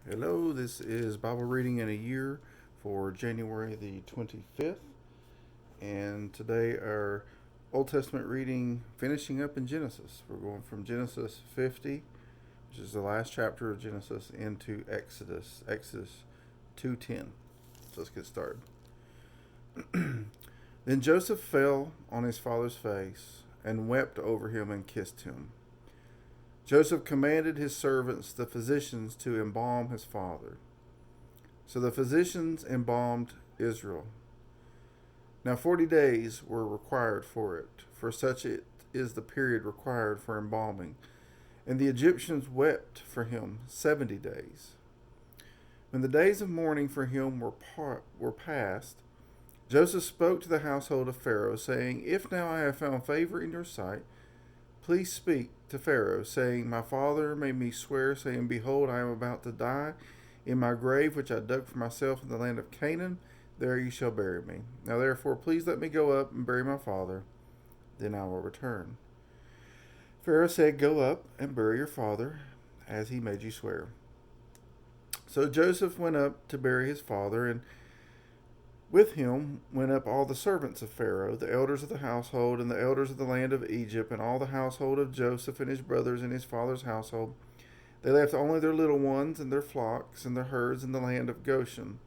Hello, this is Bible Reading in a Year for January the 25th. And today our Old Testament reading finishing up in Genesis. We're going from Genesis 50, which is the last chapter of Genesis, into Exodus 2:10. So let's get started. Then Joseph fell on his father's face and wept over him and kissed him. Joseph commanded his servants, the physicians, to embalm his father. So the physicians embalmed Israel. Now 40 days were required for it, for such it is the period required for embalming. And the Egyptians wept for him 70 days. When the days of mourning for him were past, Joseph spoke to the household of Pharaoh, saying, If now I have found favor in your sight, please speak to Pharaoh, saying, My father made me swear, saying, Behold, I am about to die. In my grave, which I dug for myself in the land of Canaan, there you shall bury me. Now therefore, please let me go up and bury my father, then I will return. Pharaoh said, Go up and bury your father, as he made you swear. So Joseph went up to bury his father, and with him went up all the servants of Pharaoh, the elders of the household, and the elders of the land of Egypt, and all the household of Joseph and his brothers and his father's household. They left only their little ones and their flocks and their herds in the land of Goshen.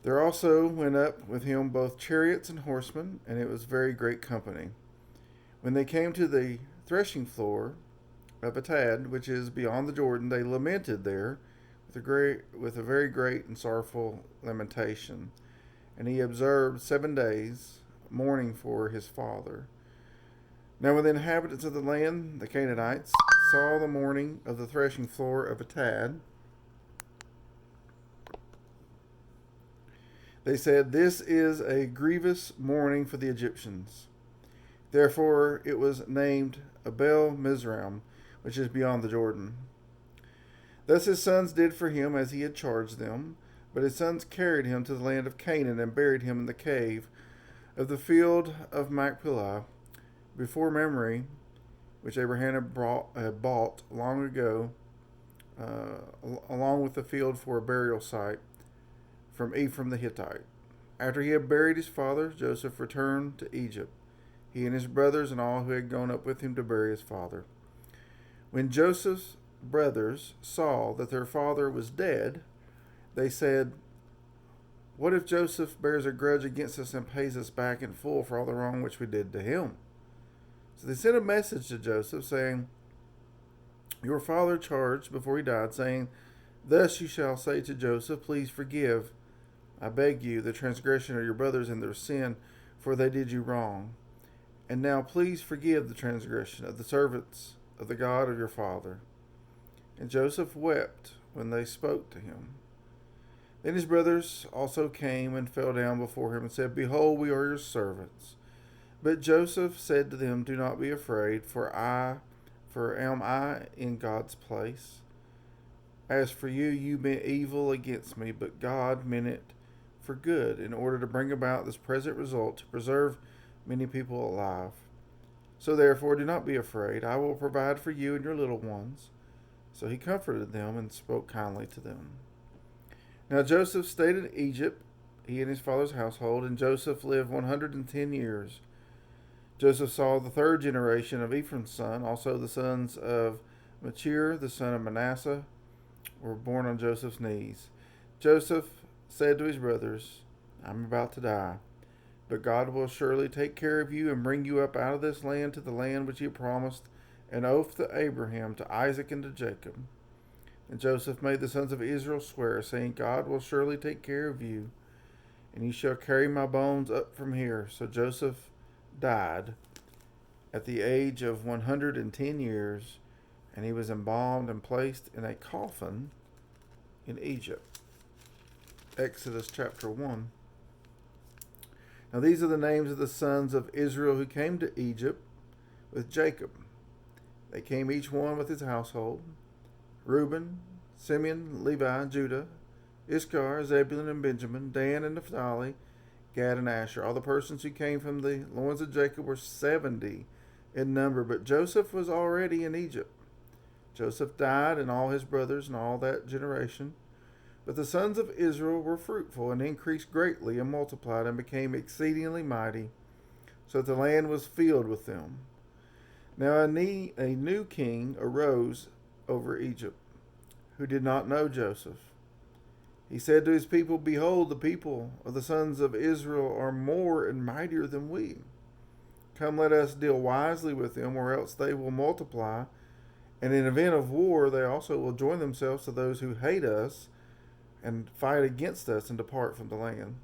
There also went up with him both chariots and horsemen, and it was very great company. When they came to the threshing floor of Atad, which is beyond the Jordan, they lamented there with a very great and sorrowful lamentation. And he observed 7 days mourning for his father. Now when the inhabitants of the land, the Canaanites, saw the mourning of the threshing floor of Atad, they said, This is a grievous mourning for the Egyptians. Therefore it was named Abel Mizraim, which is beyond the Jordan. Thus his sons did for him as he had charged them, but his sons carried him to the land of Canaan and buried him in the cave of the field of Machpelah, before Mamre, which Abraham had bought long ago, along with the field for a burial site, from Ephraim the Hittite. After he had buried his father, Joseph returned to Egypt, he and his brothers and all who had gone up with him to bury his father. When Joseph's brothers saw that their father was dead, they said, What if Joseph bears a grudge against us and pays us back in full for all the wrong which we did to him? So they sent a message to Joseph, saying, Your father charged before he died, saying, Thus you shall say to Joseph, Please forgive, I beg you, the transgression of your brothers and their sin, for they did you wrong. And now please forgive the transgression of the servants of the God of your father. And Joseph wept when they spoke to him. Then his brothers also came and fell down before him and said, Behold, we are your servants. But Joseph said to them, Do not be afraid, for am I in God's place? As for you, you meant evil against me, but God meant it for good, in order to bring about this present result, to preserve many people alive. So therefore, do not be afraid. I will provide for you and your little ones. So he comforted them and spoke kindly to them. Now Joseph stayed in Egypt, he and his father's household, and Joseph lived 110 years. Joseph saw the third generation of Ephraim's son. Also the sons of Machir, the son of Manasseh, were born on Joseph's knees. Joseph said to his brothers, I'm about to die, but God will surely take care of you and bring you up out of this land to the land which he promised an oath to Abraham, to Isaac, and to Jacob. And Joseph made the sons of Israel swear, saying, God will surely take care of you, and you shall carry my bones up from here. So Joseph died at the age of 110 years, and he was embalmed and placed in a coffin in Egypt. Exodus chapter 1. Now these are the names of the sons of Israel who came to Egypt with Jacob. They came each one with his household: Reuben, Simeon, Levi, Judah, Issachar, Zebulun, and Benjamin, Dan and Naphtali, Gad and Asher. All the persons who came from the loins of Jacob were 70 in number, but Joseph was already in Egypt. Joseph died, and all his brothers, and all that generation. But the sons of Israel were fruitful, and increased greatly, and multiplied, and became exceedingly mighty, so that the land was filled with them. Now a new king arose over Egypt, who did not know Joseph. He said to his people, Behold, the people of the sons of Israel are more and mightier than we. Come, let us deal wisely with them, or else they will multiply, and in event of war they also will join themselves to those who hate us, and fight against us, and depart from the land.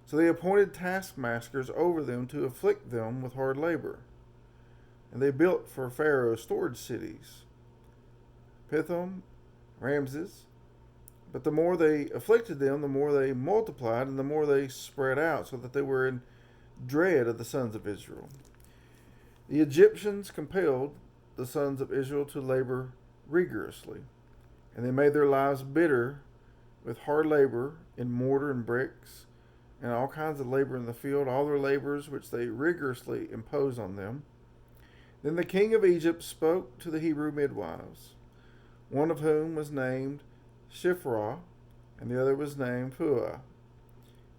So they appointed taskmasters over them to afflict them with hard labor. And they built for Pharaoh storage cities, Pithom, Ramses. But the more they afflicted them, the more they multiplied, and the more they spread out, so that they were in dread of the sons of Israel. The Egyptians compelled the sons of Israel to labor rigorously, and they made their lives bitter with hard labor in mortar and bricks, and all kinds of labor in the field, all their labors which they rigorously imposed on them. Then the king of Egypt spoke to the Hebrew midwives, one of whom was named Shiphrah, and the other was named Puah.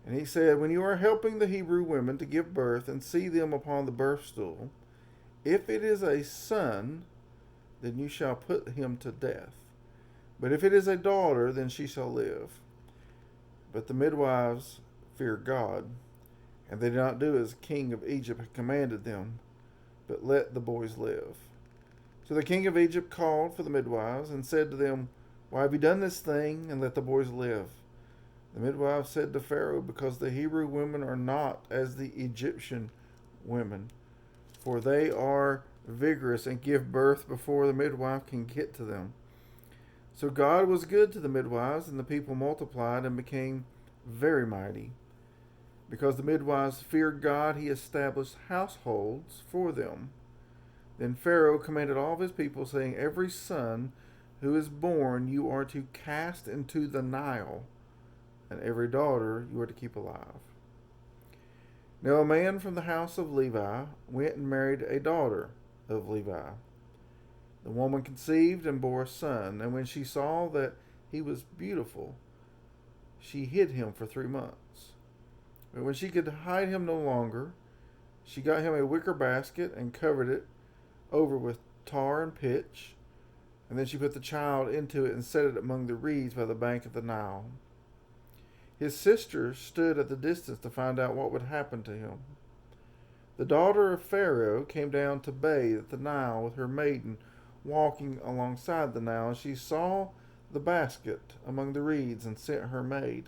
And he said, When you are helping the Hebrew women to give birth, and see them upon the birth stool, if it is a son, then you shall put him to death. But if it is a daughter, then she shall live. But the midwives feared God, and they did not do as the king of Egypt had commanded them, but let the boys live. So the king of Egypt called for the midwives, and said to them, Why have you done this thing, and let the boys live? The midwives said to Pharaoh, Because the Hebrew women are not as the Egyptian women, for they are vigorous and give birth before the midwife can get to them. So God was good to the midwives, and the people multiplied and became very mighty. Because the midwives feared God, he established households for them. Then Pharaoh commanded all of his people, saying, Every son who is born you are to cast into the Nile, and every daughter you are to keep alive. Now a man from the house of Levi went and married a daughter of Levi. The woman conceived and bore a son, and when she saw that he was beautiful, she hid him for 3 months. But when she could hide him no longer, she got him a wicker basket and covered it over with tar and pitch, and then she put the child into it and set it among the reeds by the bank of the Nile. His sister stood at the distance to find out what would happen to him. The daughter of Pharaoh came down to bathe at the Nile with her maiden walking alongside the Nile, and she saw the basket among the reeds and sent her maid,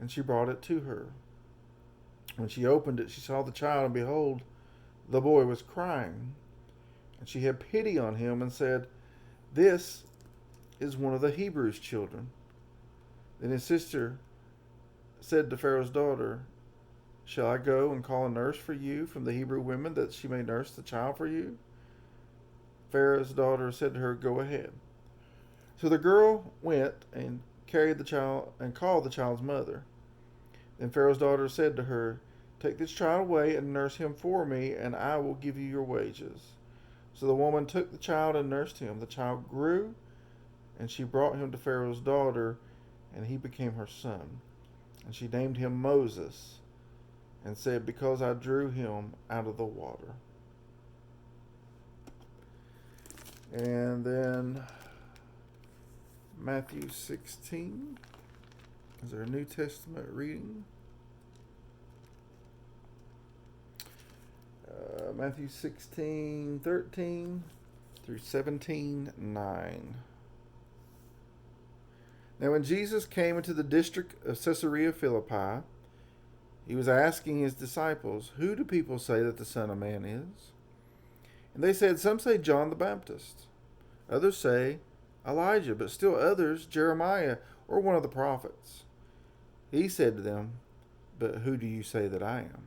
and she brought it to her. When she opened it, she saw the child, and behold, the boy was crying. And she had pity on him and said, This is one of the Hebrews' children. Then his sister said to Pharaoh's daughter, Shall I go and call a nurse for you from the Hebrew women, that she may nurse the child for you? Pharaoh's daughter said to her, Go ahead. So the girl went and carried the child and called the child's mother. Then Pharaoh's daughter said to her, Take this child away and nurse him for me, and I will give you your wages. So the woman took the child and nursed him. The child grew, and she brought him to Pharaoh's daughter, and he became her son. And she named him Moses, and said, Because I drew him out of the water. And then Matthew 16 is our New Testament reading. Matthew 16:13 through 17:9. Now when Jesus came into the district of Caesarea Philippi, he was asking his disciples, Who do people say that the Son of Man is? And they said, Some say John the Baptist, others say Elijah, but still others Jeremiah or one of the prophets. He said to them, But who do you say that I am?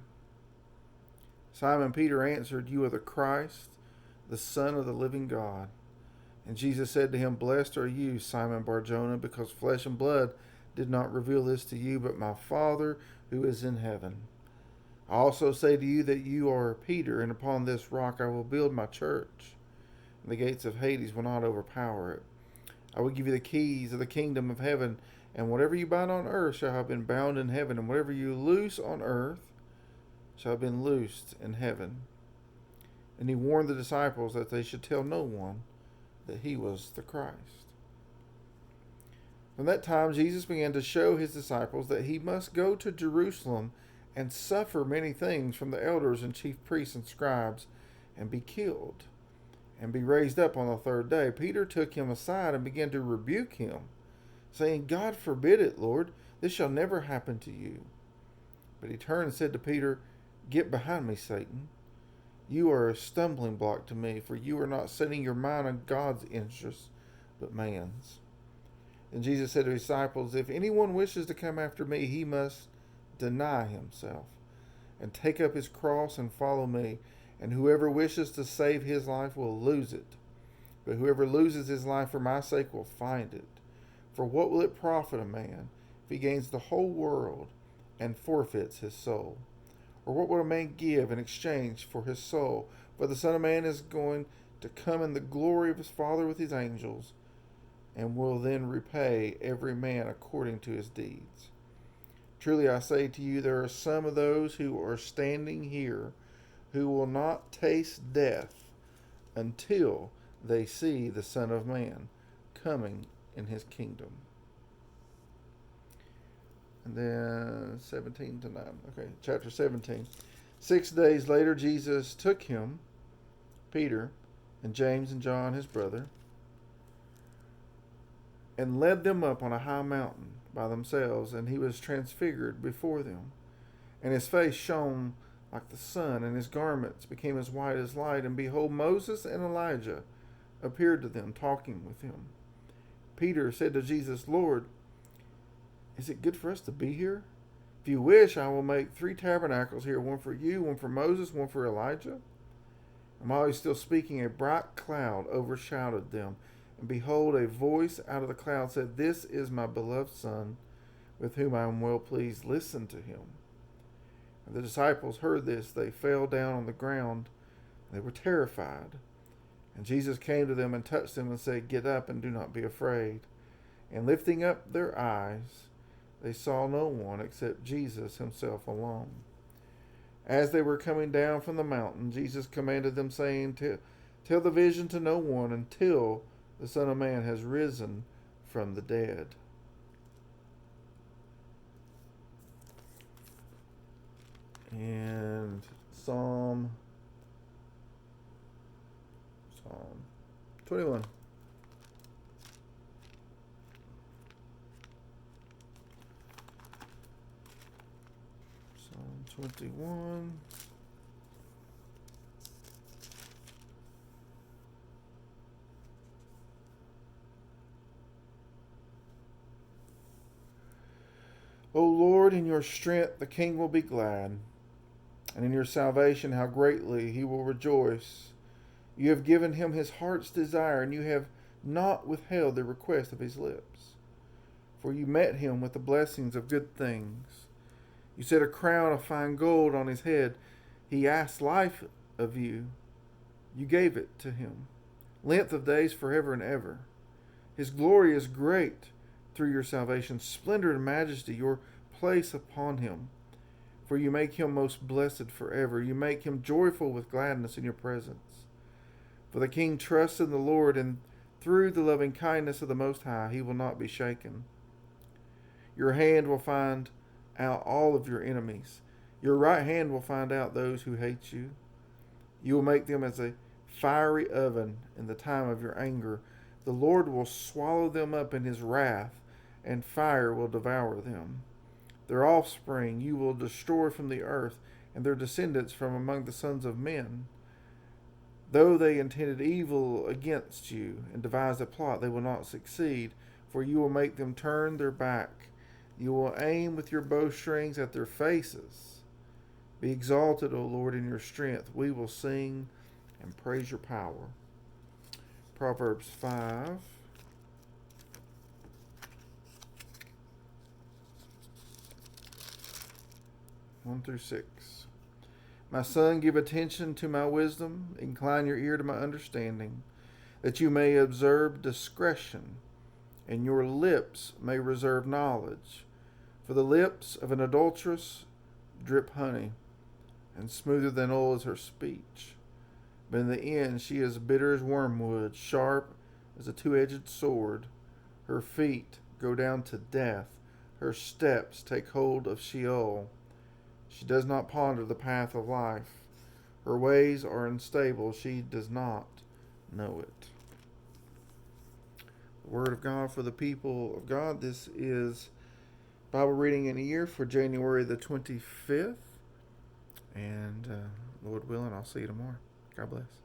Simon Peter answered, You are the Christ, the Son of the living God. And Jesus said to him, Blessed are you, Simon Bar-Jonah, because flesh and blood did not reveal this to you, but my Father who is in heaven. I also say to you that you are Peter, and upon this rock I will build my church, and the gates of Hades will not overpower it. I will give you the keys of the kingdom of heaven, and whatever you bind on earth shall have been bound in heaven, and whatever you loose on earth shall have been loosed in heaven. And he warned the disciples that they should tell no one that he was the Christ. From that time, Jesus began to show his disciples that he must go to Jerusalem and suffer many things from the elders and chief priests and scribes, and be killed, and be raised up on the third day. Peter took him aside and began to rebuke him, saying, God forbid it, Lord, this shall never happen to you. But he turned and said to Peter, Get behind me, Satan. You are a stumbling block to me, for you are not setting your mind on God's interests, but man's. And Jesus said to his disciples, If anyone wishes to come after me, he must deny himself, and take up his cross and follow me. And whoever wishes to save his life will lose it. But whoever loses his life for my sake will find it. For what will it profit a man if he gains the whole world and forfeits his soul? Or what would a man give in exchange for his soul? For the Son of Man is going to come in the glory of his Father with his angels, and will then repay every man according to his deeds. Truly I say to you, there are some of those who are standing here who will not taste death until they see the Son of Man coming in his kingdom. And then 17 to 9. Okay, chapter 17. 6 days later, Jesus took him, Peter, and James and John, his brother, and led them up on a high mountain by themselves, and he was transfigured before them. And his face shone like the sun, and his garments became as white as light. And behold, Moses and Elijah appeared to them, talking with him. Peter said to Jesus, Lord, is it good for us to be here? If you wish, I will make 3 tabernacles here, one for you, one for Moses, one for Elijah. And while he was still speaking, a bright cloud overshadowed them. And behold, a voice out of the cloud said, This is my beloved Son, with whom I am well pleased. Listen to him. And the disciples heard this. They fell down on the ground. They were terrified. And Jesus came to them and touched them and said, Get up and do not be afraid. And lifting up their eyes, they saw no one except Jesus himself alone. As they were coming down from the mountain, Jesus commanded them, saying, Tell the vision to no one until the Son of Man has risen from the dead. And Psalm 21. Psalm 21. O Lord, in your strength the king will be glad, and in your salvation how greatly he will rejoice. You have given him his heart's desire, and you have not withheld the request of his lips. For you met him with the blessings of good things. You set a crown of fine gold on his head. He asked life of you. You gave it to him. Length of days forever and ever. His glory is great through your salvation. Splendor and majesty, your place upon him. For you make him most blessed forever. You make him joyful with gladness in your presence. For the king trusts in the Lord, and through the loving kindness of the Most High, he will not be shaken. Your hand will find out all of your enemies. Your right hand will find out those who hate you. You will make them as a fiery oven in the time of your anger. The Lord will swallow them up in his wrath, and fire will devour them. Their offspring you will destroy from the earth, and their descendants from among the sons of men. Though they intended evil against you and devised a plot, they will not succeed, for you will make them turn their back. You will aim with your bowstrings at their faces. Be exalted, O Lord, in your strength. We will sing and praise your power. Proverbs 5. One through 6. My son, give attention to my wisdom. Incline your ear to my understanding. that you may observe discretion, and your lips may reserve knowledge. For the lips of an adulteress drip honey, and smoother than oil is her speech. But in the end she is bitter as wormwood, sharp as a two-edged sword. Her feet go down to death, her steps take hold of Sheol. She does not ponder the path of life. Her ways are unstable, she does not know it. The Word of God for the people of God. This is Bible reading in a year for January the 25th. And Lord willing, I'll see you tomorrow. God bless.